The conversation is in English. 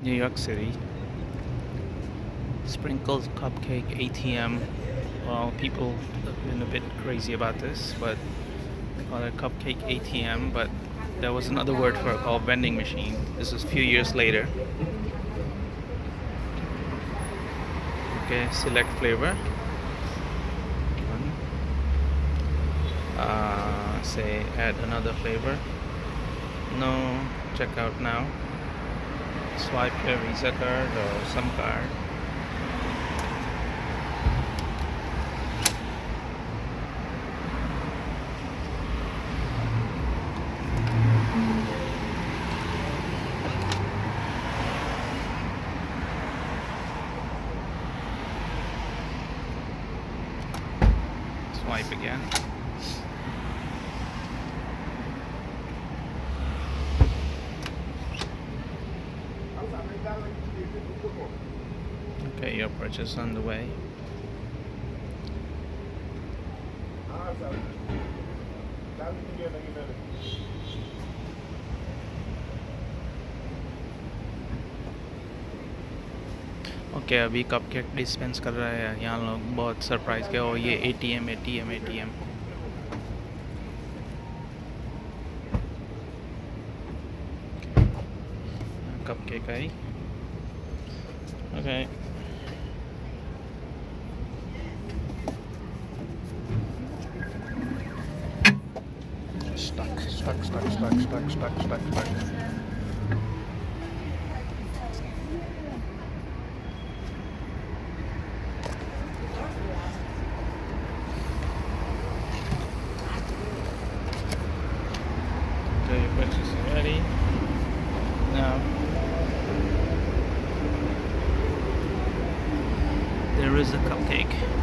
New York City. Sprinkles Cupcake ATM. Well, people have been a bit crazy about this, but they call it Cupcake ATM, but there was another word for it called vending machine. This is a few years later. Okay, select flavor. Say add another flavor. No, check out now. Swipe your Visa card or some card. Swipe again. Okay, your purchase on the way. Okay अभी cupcake dispense कर रहा है यहाँ लोग बहुत surprise के और ये ATM ATM ATM cupcake I okay stuck. So your purchase is ready. Now there is a cupcake.